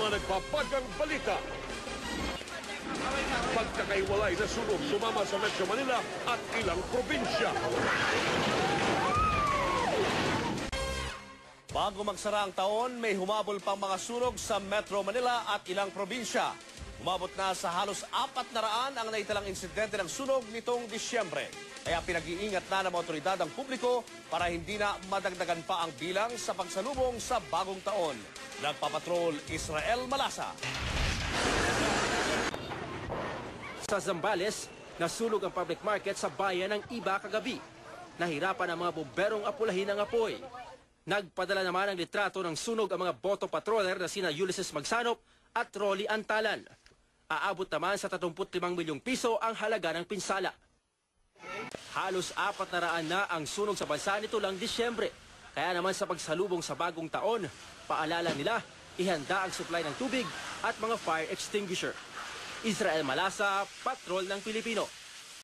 mga nagpapagang balita. Pagkakaiwalay na sunog sumama sa Metro Manila at ilang probinsya. Bago magsara ang taon, may humabol pang mga sunog sa Metro Manila at ilang probinsya. Umabot na sa halos 400 ang naitalang insidente ng sunog nitong Disyembre. Kaya pinag-iingat na ng mga otoridad ang publiko para hindi na madagdagan pa ang bilang sa pagsalubong sa bagong taon. Nagpapatrol Israel Malasa. Sa Zambales, nasunog ang public market sa bayan ng Iba kagabi. Nahirapan ang mga bomberong apulahin ang apoy. Nagpadala naman ng litrato ng sunog ang mga boto patroller na sina Ulysses Magsanop at Rolly Antalan. Aabot naman sa 35 milyong piso ang halaga ng pinsala. Halos 400 na ang sunog sa bansa nito lang Disyembre. Kaya naman sa pagsalubong sa bagong taon, paalala nila, ihanda ang supply ng tubig at mga fire extinguisher. Israel Malasa, Patrol ng Pilipino.